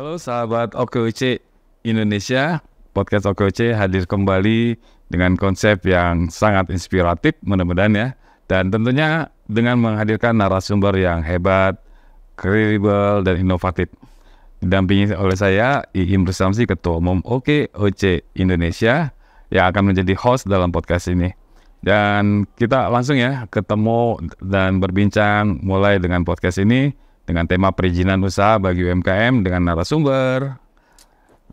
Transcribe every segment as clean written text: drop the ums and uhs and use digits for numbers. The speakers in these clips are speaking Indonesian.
Halo sahabat OKOC Indonesia, podcast OKOC hadir kembali dengan konsep yang sangat inspiratif mudah-mudahan ya. Dan tentunya dengan menghadirkan narasumber yang hebat, kredibel, dan inovatif. Didampingi oleh saya, Iim Rusamsi, Ketua Umum OKOC Indonesia, yang akan menjadi host dalam podcast ini. Dan kita langsung ya ketemu dan berbincang mulai dengan podcast ini dengan tema perizinan usaha bagi UMKM dengan narasumber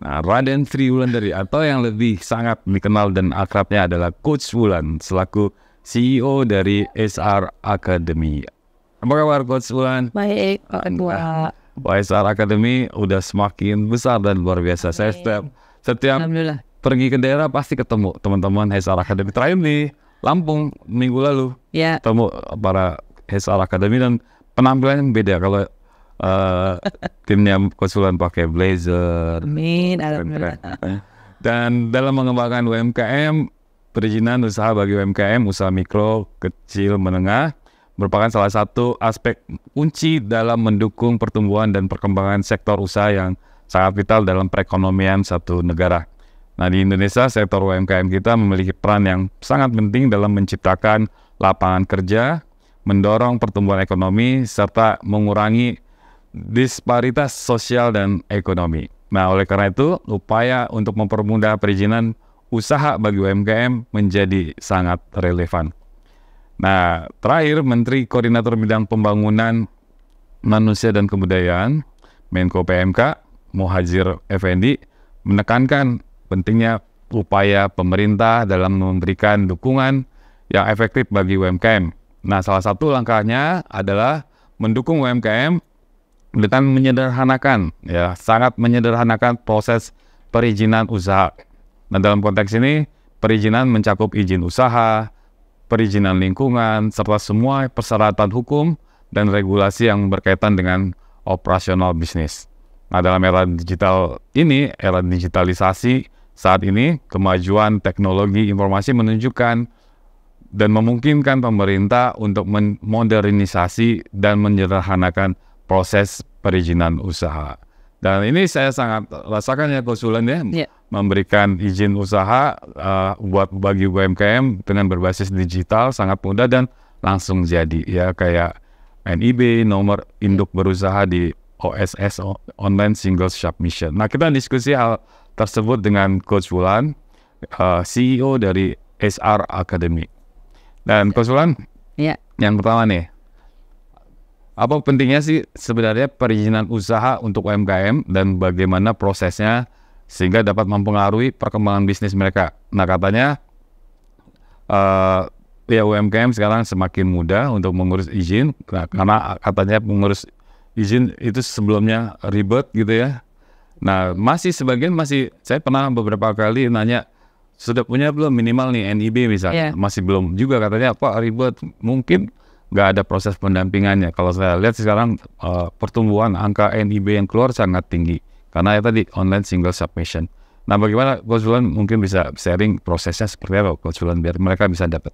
Raden Sri Wulandari, atau yang lebih sangat dikenal dan akrabnya adalah Coach Wulan selaku CEO dari SR Academy. Apa kabar Coach Wulan? Baik, Pak Ketua. SR Academy udah semakin besar dan luar biasa. Saya setiap pergi ke daerah pasti ketemu teman-teman SR Academy. Terakhir di Lampung minggu lalu ketemu para SR Academy dan penampilannya beda. Kalau timnya konsulan pakai blazer. Amin, alhamdulillah. Dan dalam mengembangkan UMKM, perizinan usaha bagi UMKM, usaha mikro, kecil, menengah, merupakan salah satu aspek kunci dalam mendukung pertumbuhan dan perkembangan sektor usaha yang sangat vital dalam perekonomian satu negara. Nah, di Indonesia, sektor UMKM kita memiliki peran yang sangat penting dalam menciptakan lapangan kerja, mendorong pertumbuhan ekonomi, serta mengurangi disparitas sosial dan ekonomi. Nah, oleh karena itu, upaya untuk mempermudah perizinan usaha bagi UMKM menjadi sangat relevan. Nah, terakhir, Menteri Koordinator Bidang Pembangunan Manusia dan Kebudayaan, Menko PMK, Muhadjir Effendi, menekankan pentingnya upaya pemerintah dalam memberikan dukungan yang efektif bagi UMKM. Nah, salah satu langkahnya adalah mendukung UMKM dengan menyederhanakan, sangat menyederhanakan proses perizinan usaha. Nah, dalam konteks ini, perizinan mencakup izin usaha, perizinan lingkungan, serta semua persyaratan hukum dan regulasi yang berkaitan dengan operasional bisnis. Nah, dalam era digital ini, era digitalisasi saat ini, kemajuan teknologi informasi menunjukkan dan memungkinkan pemerintah untuk memodernisasi dan menyederhanakan proses perizinan usaha. Dan ini saya sangat rasakan ya konsulen memberikan izin usaha bagi UMKM dengan berbasis digital sangat mudah dan langsung jadi ya, kayak NIB, nomor induk berusaha di OSS, Online Single Submission. Nah, kita diskusi hal tersebut dengan Coach Wulan, CEO dari SR Academy. Dan Coach Wulan, yang pertama nih, apa pentingnya sih sebenarnya perizinan usaha untuk UMKM dan bagaimana prosesnya sehingga dapat mempengaruhi perkembangan bisnis mereka? Nah, katanya UMKM sekarang semakin mudah untuk mengurus izin, karena katanya mengurus izin itu sebelumnya ribet gitu ya. Nah, sebagian saya pernah beberapa kali nanya, sudah punya belum minimal nih NIB misalnya, masih belum juga katanya, Pak ribet, mungkin nggak ada proses pendampingannya. Kalau saya lihat sekarang pertumbuhan angka NIB yang keluar sangat tinggi karena ya tadi online single submission. Nah, bagaimana Coach Wulan mungkin bisa sharing prosesnya seperti apa Coach Wulan biar mereka bisa dapat?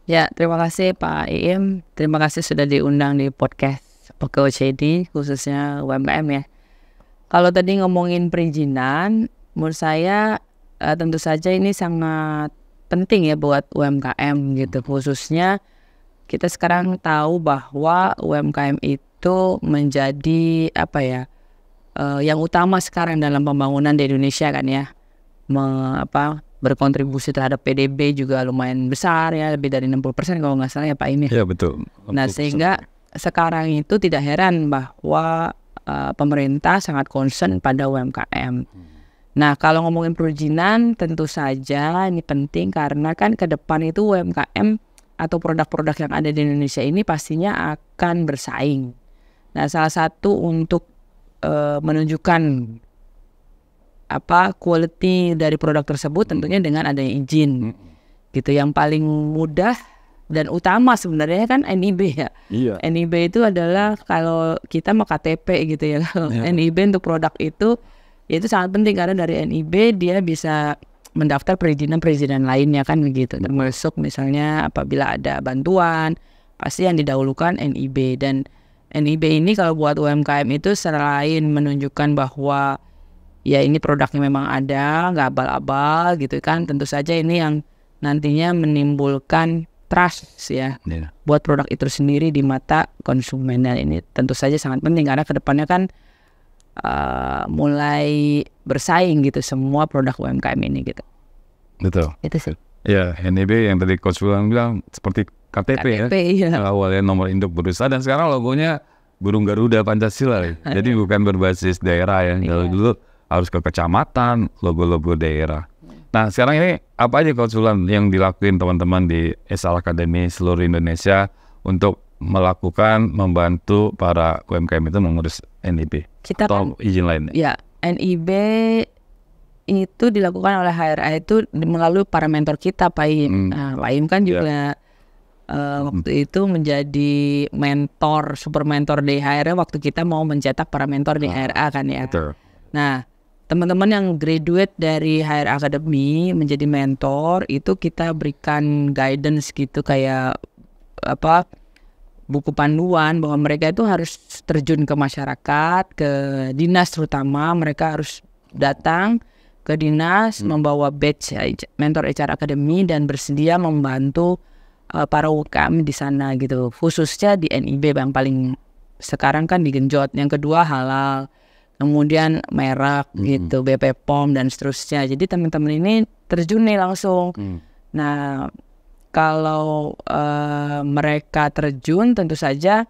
Ya, terima kasih Pak Iim. Terima kasih sudah diundang di podcast OKOC ini, khususnya UMKM ya. Kalau tadi ngomongin perizinan, menurut saya tentu saja ini sangat penting ya buat UMKM gitu, khususnya kita sekarang tahu bahwa UMKM itu menjadi yang utama sekarang dalam pembangunan di Indonesia kan ya, berkontribusi terhadap PDB juga lumayan besar ya, lebih dari 60% kalau nggak salah ya Pak Im ya. Iya betul. Nah, sehingga sekarang itu tidak heran bahwa pemerintah sangat concern pada UMKM. Nah, kalau ngomongin perizinan tentu saja ini penting karena kan ke depan itu UMKM atau produk-produk yang ada di Indonesia ini pastinya akan bersaing. Nah, salah satu untuk menunjukkan quality dari produk tersebut tentunya dengan adanya izin. Gitu, yang paling mudah dan utama sebenarnya kan NIB ya. Iya. NIB itu adalah kalau kita mau KTP gitu ya. NIB untuk produk itu sangat penting karena dari NIB dia bisa mendaftar perizinan lainnya kan begitu. Termasuk misalnya apabila ada bantuan pasti yang didahulukan NIB, dan NIB ini kalau buat UMKM itu selain menunjukkan bahwa ya ini produknya memang ada, nggak abal-abal gitu kan, tentu saja ini yang nantinya menimbulkan trust ya buat produk itu sendiri di mata konsumen. Dan ini tentu saja sangat penting karena kedepannya kan mulai bersaing gitu semua produk UMKM ini gitu. Betul. Itu sih. Ya, NIB yang tadi Coach Wulan bilang seperti KTP ya. Iya. Awalnya nomor induk berusaha dan sekarang logonya burung Garuda Pancasila. Jadi bukan berbasis daerah ya. Kalau dulu harus ke kecamatan, logo-logo daerah. Nah, sekarang ini apa aja Coach Wulan yang dilakuin teman-teman di SR Academy seluruh Indonesia untuk melakukan membantu para UMKM itu mengurus NIB Kita atau izin lainnya? Ya, NIB itu dilakukan oleh HRA itu melalui para mentor kita, Pak Im. Nah, Pak Im kan juga waktu itu menjadi mentor, super mentor di HRA waktu kita mau mencetak para mentor di HRA kan ya. Betul. Nah, teman-teman yang graduate dari HRA Academy menjadi mentor itu kita berikan guidance gitu kayak buku panduan bahwa mereka itu harus terjun ke masyarakat, ke dinas terutama. Mereka harus datang ke dinas membawa badge mentor HR Academy dan bersedia membantu para UMKM di sana gitu. Khususnya di NIB yang paling sekarang kan digenjot. Yang kedua halal, kemudian merek gitu, BP POM dan seterusnya. Jadi teman-teman ini terjun nih langsung. Nah, kalau mereka terjun tentu saja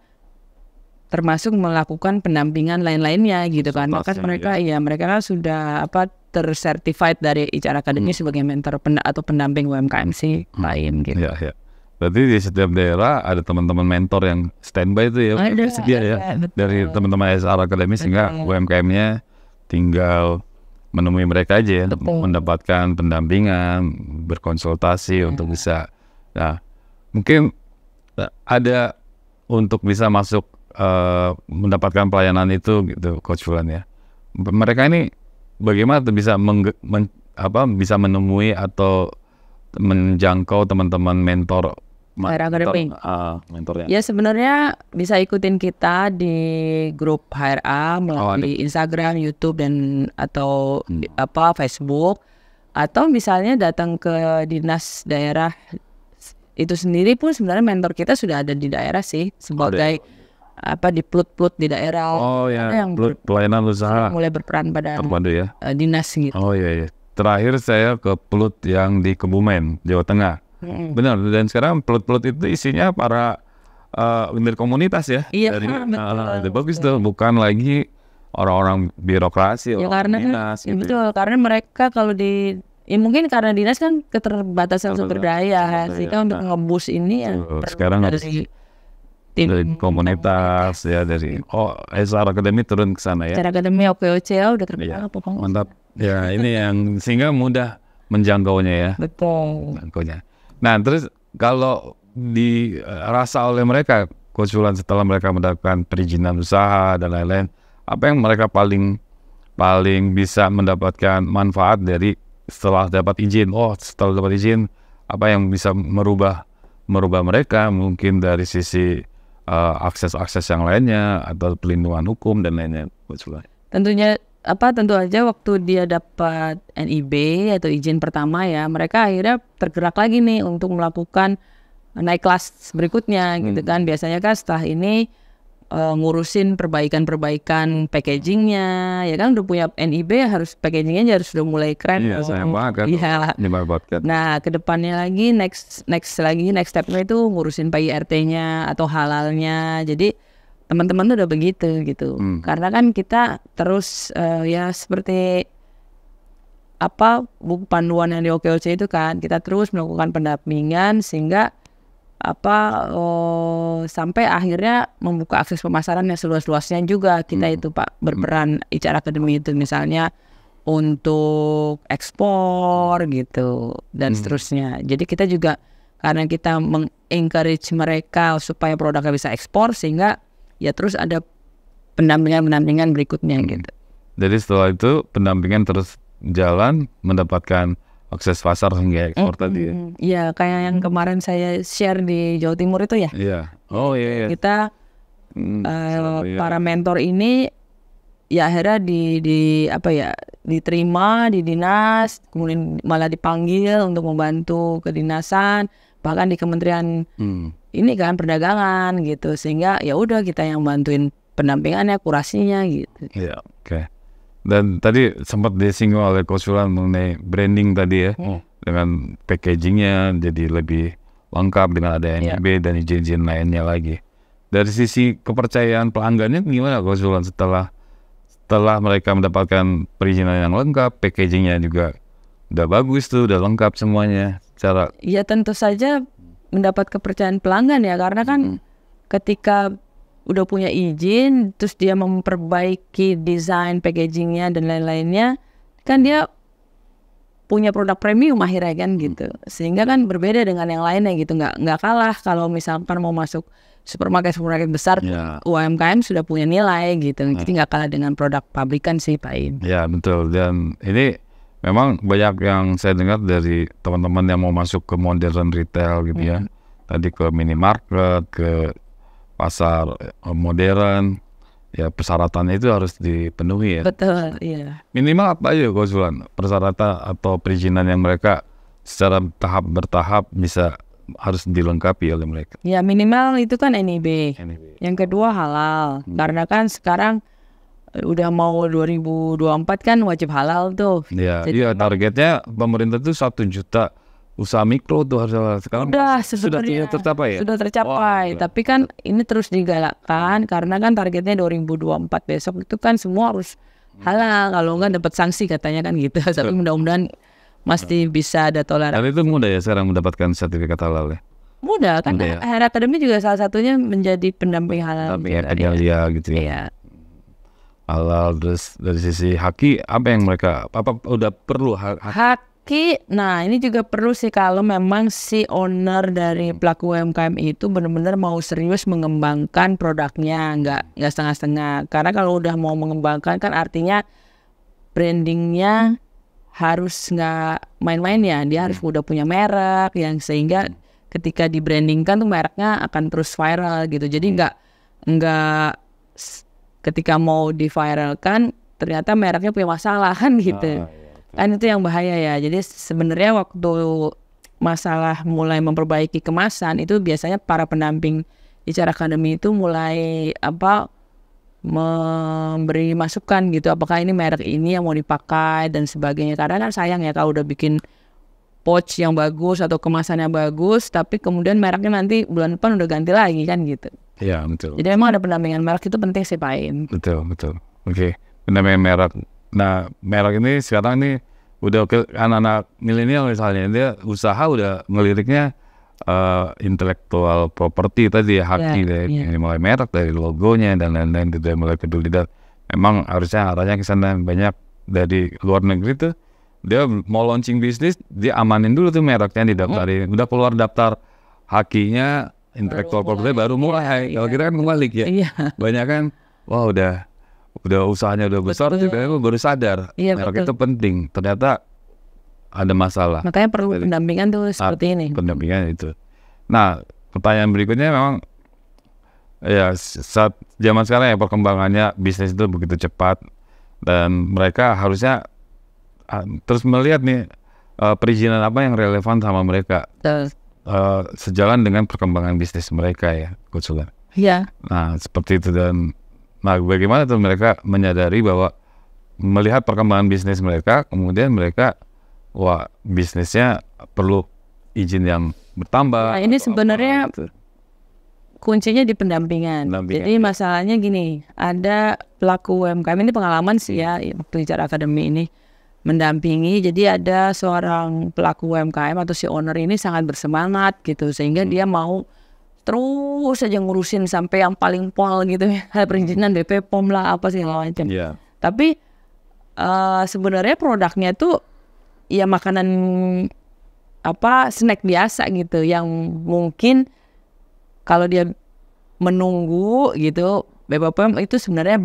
termasuk melakukan pendampingan lain-lainnya gitu kan. Maka mereka mereka kan sudah tersertified dari HR Academy sebagai mentor atau pendamping UMKM sih lain gitu. Ya. Berarti di setiap daerah ada teman-teman mentor yang standby itu ya, tersedia ya dari teman-teman SR Academy sehingga UMKM-nya tinggal menemui mereka aja ya, mendapatkan pendampingan, berkonsultasi untuk bisa. Nah, mungkin ada untuk bisa masuk mendapatkan pelayanan itu gitu, Coach Wulan ya. Mereka ini bagaimana bisa bisa menemui atau menjangkau teman-teman mentornya? Ya sebenarnya bisa ikutin kita di grup HRA melalui Instagram, YouTube dan atau Facebook, atau misalnya datang ke dinas daerah itu sendiri pun sebenarnya mentor kita sudah ada di daerah sih sebagai di plut-plut di daerah. Yang pelayanan usaha mulai berperan pada ya? Dinas gitu. Terakhir saya ke plut yang di Kebumen, Jawa Tengah. Benar, dan sekarang plut-plut itu isinya para leader komunitas ya. Iya, betul. Bagus tuh, bukan lagi orang-orang birokrasi, karena dinas gitu. Betul, karena mereka kalau mungkin karena dinas kan keterbatasan sumber daya, sehingga untuk ngebus ini sekarang dari komunitas ya, dari SR Academy turun ke sana ya. SR Academy OKOC udah terkenal pokoknya. Mantap. Ya, ini yang sehingga mudah menjangkaunya ya. Betul. Nah, terus kalau dirasa oleh mereka, Coach Wulan, setelah mereka mendapatkan perizinan usaha dan lain-lain, apa yang mereka paling bisa mendapatkan manfaat dari setelah dapat izin? Setelah dapat izin, apa yang bisa merubah mereka mungkin dari sisi akses yang lainnya atau pelindungan hukum dan lainnya, Coach Wulan? Tentu aja waktu dia dapat NIB atau izin pertama ya, mereka akhirnya tergerak lagi nih untuk melakukan naik kelas berikutnya gitu kan. Biasanya kan setelah ini ngurusin perbaikan packagingnya ya kan, udah punya NIB harus packagingnya harus sudah mulai keren. Iya, sayang banget kan. Iya. Nah, kedepannya lagi next stepnya itu ngurusin PIRT-nya atau halalnya. Jadi teman-teman tuh udah begitu gitu. Karena kan kita terus seperti buku panduan yang di OKOC itu kan, kita terus melakukan pendampingan sehingga sampai akhirnya membuka akses pemasaran yang seluas-luasnya juga. Kita itu Pak berperan HR Academy itu misalnya untuk ekspor gitu dan seterusnya. Jadi kita juga karena kita mengencourage mereka supaya produknya bisa ekspor, sehingga ya terus ada pendampingan berikutnya gitu. Jadi setelah itu pendampingan terus jalan, mendapatkan akses pasar hingga ekspor tadi ya. Iya, kayak yang kemarin saya share di Jawa Timur itu ya. Iya. Iya. Kita para mentor ini ya akhirnya diterima di dinas, kemudian malah dipanggil untuk membantu kedinasan, bahkan di kementerian ini kan perdagangan gitu, sehingga ya udah kita yang bantuin pendampingannya, kurasinya gitu. Iya, oke. Dan tadi sempat disinggung oleh Coach Wulan mengenai branding tadi ya, dengan packagingnya jadi lebih lengkap dengan ada NIB dan izin-izin lainnya lagi. Dari sisi kepercayaan pelanggannya gimana Coach Wulan setelah mereka mendapatkan perizinan yang lengkap, packagingnya juga udah bagus tuh, udah lengkap semuanya. Ya tentu saja mendapat kepercayaan pelanggan ya, karena kan ketika udah punya izin, terus dia memperbaiki desain packagingnya dan lain-lainnya, kan dia punya produk premium akhirnya kan gitu. Sehingga kan berbeda dengan yang lainnya gitu, nggak kalah kalau misalkan mau masuk supermarket besar, UMKM sudah punya nilai gitu, jadi nggak kalah dengan produk pabrikan sih Pak In. Ya betul, dan ini memang banyak yang saya dengar dari teman-teman yang mau masuk ke modern retail gitu ya, tadi ke minimarket, ke pasar modern, ya persyaratannya itu harus dipenuhi ya. Betul, iya. Minimal apa aja Coach Wulan persyaratan atau perizinan yang mereka secara bertahap bisa harus dilengkapi oleh mereka? Ya minimal itu kan NIB. Yang kedua halal, karena kan sekarang udah mau 2024 kan wajib halal tuh. Iya, targetnya pemerintah tuh 1 juta usaha mikro tuh harus sekarang sudah tercapai ya? Sudah tercapai, tapi kan ini terus digalakkan karena kan targetnya 2024 besok itu kan semua harus halal, kalau enggak dapat sanksi katanya kan gitu. Tapi mudah-mudahan masih bisa ada toleransi. Dan itu mudah ya sekarang mendapatkan sertifikat halal ya? Mudah kan, HR Academy juga salah satunya menjadi pendamping halal. Ya gitu ya. Iya. Halal, terus dari sisi haki apa yang mereka udah perlu haki? Nah ini juga perlu sih kalau memang si owner dari pelaku UMKM itu benar-benar mau serius mengembangkan produknya, nggak setengah-setengah. Karena kalau udah mau mengembangkan kan artinya brandingnya harus nggak main-main ya, dia harus udah punya merek yang sehingga ketika di brandingkan tuh mereknya akan terus viral gitu. Jadi nggak ketika mau diviralkan ternyata mereknya punya masalah kan gitu. Kan itu yang bahaya ya. Jadi sebenarnya waktu masalah mulai memperbaiki kemasan itu biasanya para pendamping HR Academy itu mulai memberi masukan gitu, apakah ini merek ini yang mau dipakai dan sebagainya. Karena kan sayang ya kalau udah bikin pouch yang bagus atau kemasan yang bagus tapi kemudian mereknya nanti bulan depan udah ganti lagi kan gitu. Iya betul. Jadi memang ada pendampingan merek itu penting sih Pak In. Betul. Oke. Pendampingan merek. Nah merek ini sekarang ini udah ke anak-anak milenial misalnya, dia usaha udah ngeliriknya intellectual property tadi ya, haki dari mulai merek, dari logonya dan lain-lain gitu, mulai peduli. Dan memang harusnya arahnya ke sana. Banyak dari luar negeri tuh dia mau launching bisnis, dia amanin dulu tuh mereknya, didaftarin, udah keluar daftar hakinya, intellectual property baru mulai. Kalau kita kan kebalik ya, banyak kan wah udah usahanya udah besar juga baru sadar merek itu penting, ternyata ada masalah. Makanya perlu pendampingan tuh seperti ini. Pendampingan itu. Nah, pertanyaan berikutnya memang ya saat zaman sekarang ya perkembangannya bisnis itu begitu cepat dan mereka harusnya terus melihat nih perizinan apa yang relevan sama mereka. Sejalan dengan perkembangan bisnis mereka ya, Coach Wulan. Iya. Nah, seperti itu. Dan bagaimana tuh mereka menyadari bahwa melihat perkembangan bisnis mereka, kemudian mereka bisnisnya perlu izin yang bertambah. Nah, ini sebenarnya kuncinya di pendampingan. Jadi masalahnya gini, ada pelaku UMKM, ini pengalaman sih ya waktu HR Academy ini mendampingi. Jadi ada seorang pelaku UMKM atau si owner ini sangat bersemangat gitu, sehingga dia mau terus saja ngurusin sampai yang paling pol gitu ya, perizinan BP POM lah apa segala macam. Tapi sebenarnya produknya tuh ya makanan snack biasa gitu, yang mungkin kalau dia menunggu gitu BPOM itu sebenarnya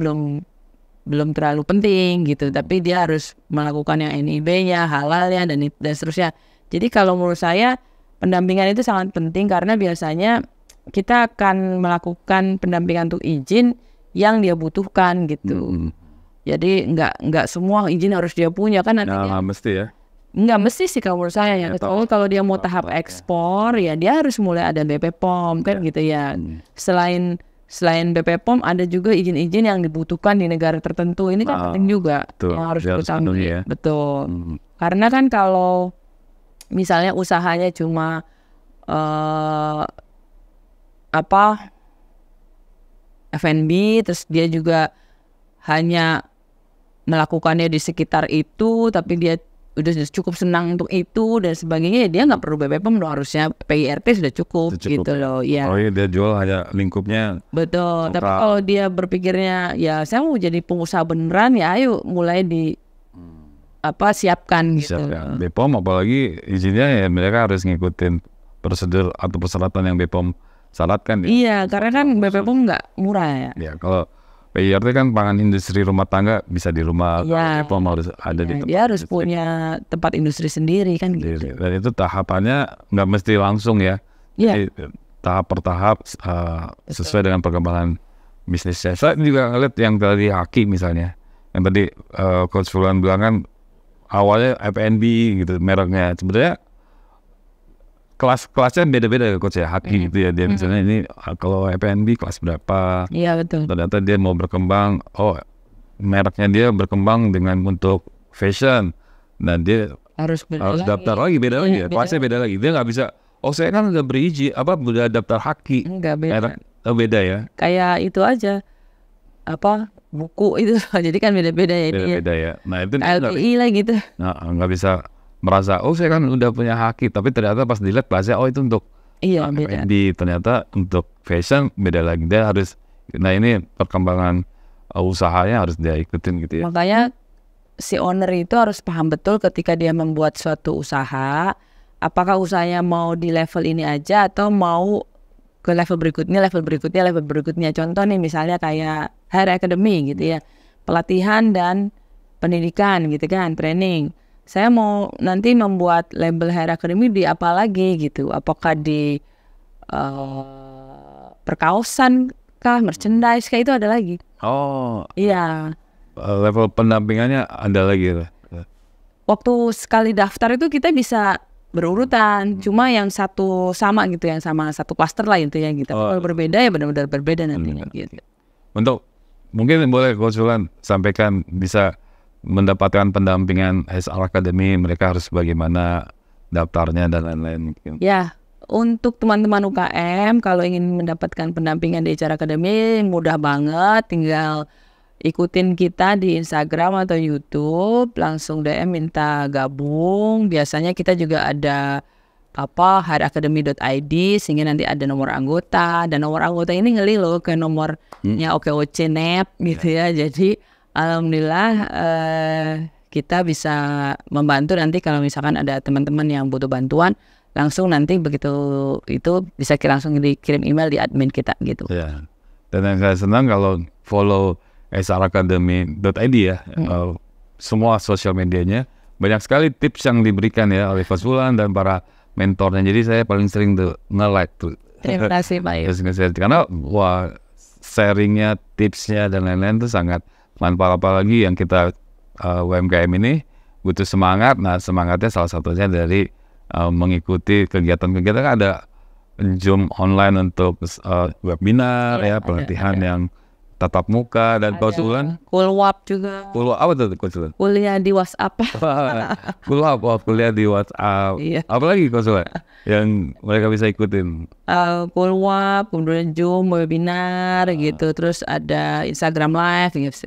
belum terlalu penting gitu, tapi dia harus melakukan yang NIB-nya, halalnya dan seterusnya. Jadi kalau menurut saya pendampingan itu sangat penting karena biasanya kita akan melakukan pendampingan untuk izin yang dia butuhkan gitu. Jadi nggak semua izin harus dia punya kan nantinya. Nggak mesti ya. Nggak mesti sih kalau menurut saya ya. Kecuali kalau dia mau tahap ekspor ya dia harus mulai ada BP POM kan gitu ya. Selain BP POM ada juga izin-izin yang dibutuhkan di negara tertentu. Ini kan penting juga yang harus diketahui. Ya. Betul. Karena kan kalau misalnya usahanya cuma F&B, terus dia juga hanya melakukannya di sekitar itu, tapi dia udah cukup senang untuk itu dan sebagainya, ya dia nggak perlu BPOM dong, harusnya PIRT sudah cukup gitu loh. Ya. Oh iya, dia jual hanya lingkupnya. Betul. Tapi kalau dia berpikirnya ya saya mau jadi pengusaha beneran, ya ayo mulai siapkan gitu. BPOM apalagi izinnya ya mereka harus ngikutin prosedur atau persyaratan yang BPOM syaratkan ya. Iya, karena kan BPOM nggak murah ya. Ya, kalau PIRT kan pangan industri rumah tangga bisa di rumah, ya, BPOM harus ada di tempat. Dia harus punya tempat industri sendiri kan gitu. Dan itu tahapannya nggak mesti langsung ya. Jadi, tahap per tahap sesuai dengan perkembangan bisnisnya. Saya juga ngeliat yang dari Haki misalnya, yang tadi Coach Fulan bilang kan awalnya F&B gitu mereknya, sebenarnya kelasnya beda-beda ya Coach ya, Haki gitu ya, dia misalnya ini kalau F&B kelas berapa. Iya betul. Ternyata dia mau berkembang, mereknya dia berkembang dengan untuk fashion, dan dia harus daftar lagi, beda lagi ya, kelasnya beda lagi. Dia nggak bisa, saya kan udah berizin, udah daftar Haki. Enggak beda. Beda ya. Kayak itu aja, buku itu, jadi kan beda-beda ya. Beda-beda ya. Nah itu LPI lah gitu. Nah nggak bisa merasa saya kan udah punya Haki, tapi ternyata pas dilihat kelasnya itu untuk beda. Ternyata untuk fashion beda lagi. Dia harus, nah ini perkembangan usahanya harus dia ikutin gitu ya. Makanya si owner itu harus paham betul ketika dia membuat suatu usaha, apakah usahanya mau di level ini aja atau mau ke level berikutnya. Contoh nih misalnya kayak Hair Academy gitu ya, pelatihan dan pendidikan gitu kan, training. Saya mau nanti membuat label Hair Academy di apa lagi gitu, apakah di perkaosan kah, merchandise kah, itu ada lagi. Iya. Level pendampingannya ada lagi ya. Waktu sekali daftar itu kita bisa berurutan, cuma yang satu sama gitu, yang sama satu klaster lah itu ya gitu. Kalau berbeda ya benar-benar berbeda nantinya gitu. Untuk mungkin boleh Coach Fulan sampaikan, bisa mendapatkan pendampingan HR Academy, mereka harus bagaimana daftarnya dan lain-lain. Ya, untuk teman-teman UKM kalau ingin mendapatkan pendampingan di HR Academy mudah banget, tinggal ikutin kita di Instagram atau YouTube, langsung DM minta gabung. Biasanya kita juga ada hairacademy.id, sehingga nanti ada nomor anggota, dan nomor anggota ini ngeli loh ke nomornya OKOC Net gitu ya. Jadi alhamdulillah kita bisa membantu nanti kalau misalkan ada teman-teman yang butuh bantuan, langsung nanti begitu itu bisa langsung dikirim email di admin kita gitu. Ya. Dan yang saya senang kalau follow sracademy.id ya, semua sosial medianya banyak sekali tips yang diberikan ya oleh Coach Fulan dan para mentornya. Jadi saya paling sering tuh nge-like tuh. Terima kasih Pak. Karena sharingnya, tipsnya dan lain-lain tuh sangat manfaat, apalagi yang kita UMKM ini butuh semangat. Nah semangatnya salah satunya dari mengikuti kegiatan-kegiatan. Ada Zoom online untuk webinar pelatihan yang tatap muka, dan Coach Fulan Kulwap juga. Kulwap apa tuh Coach Fulan? Kuliah di WhatsApp. Kulwap, kuliah di WhatsApp. Apalagi Coach Fulan yang mereka bisa ikutin? Kulwap, kemudian Zoom, webinar gitu, terus ada Instagram Live gitu.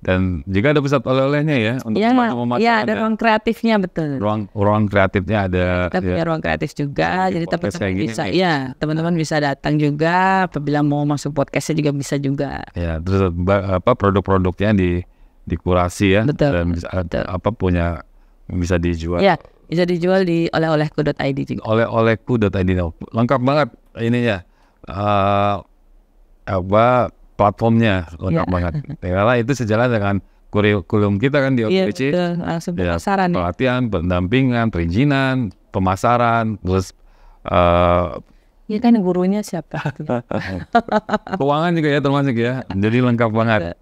Dan jika ada pusat oleh-olehnya ya untuk ada ruang kreatifnya, betul. Ruang kreatifnya ada. Kita punya ruang kreatif juga, jadi teman-teman bisa teman-teman bisa datang juga apabila mau masuk podcastnya juga bisa juga. Ya, terus produk-produknya dikurasi ya. Betul. Dan bisa dijual. Ya, bisa dijual di oleh-olehku.id juga. Oleh-olehku.id lengkap banget ininya. Platformnya lengkap banget. Karena itu sejalan dengan kurikulum kita kan di OKC. Iya, langsung pemasaran. Pelatihan, pendampingan, perizinan, pemasaran, terus Ya kan gurunya siapa? Keuangan juga ya termasuk ya. Jadi lengkap banget.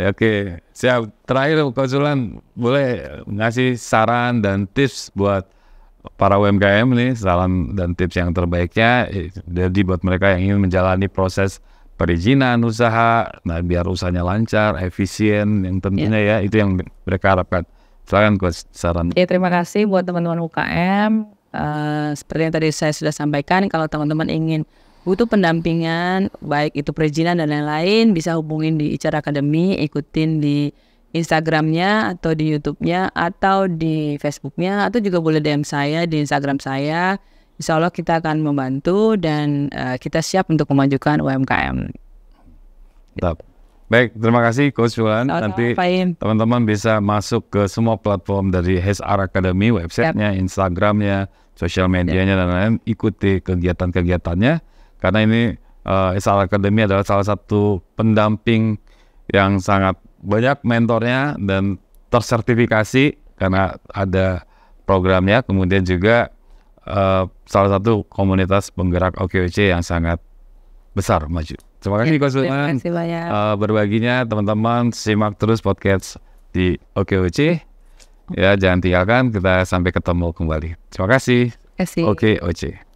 Ya, oke, siap. Terakhir Coach Wulan boleh ngasih saran dan tips buat para UMKM nih, saran dan tips yang terbaiknya jadi buat mereka yang ingin menjalani proses perizinan usaha, nah biar usahanya lancar, efisien, yang tentunya ya itu yang mereka harapkan. Silakan Coach saran. Ya, terima kasih buat teman-teman UKM. Seperti yang tadi saya sudah sampaikan, kalau teman-teman ingin butuh pendampingan, baik itu perizinan dan lain-lain, bisa hubungin di ICAR Academy, ikutin di Instagramnya atau di YouTube-nya atau di Facebook-nya, atau juga boleh DM saya di Instagram saya. Insya Allah kita akan membantu dan kita siap untuk memajukan UMKM. Baik, terima kasih Coach Wulan. Nanti teman-teman bisa masuk ke semua platform dari HR Academy, websitenya, Instagramnya, sosial medianya dan lain-lain. Ikuti kegiatan-kegiatannya karena ini HR Academy adalah salah satu pendamping yang sangat banyak mentornya dan tersertifikasi karena ada programnya. Kemudian juga salah satu komunitas penggerak OKOC yang sangat besar maju. Terima kasih Coach Wulan. Terima kasih banyak. Berbaginya teman-teman, simak terus podcast di OKOC. Ya, jangan tinggalkan, kita sampai ketemu kembali. Terima kasih. Terima kasih. OKOC.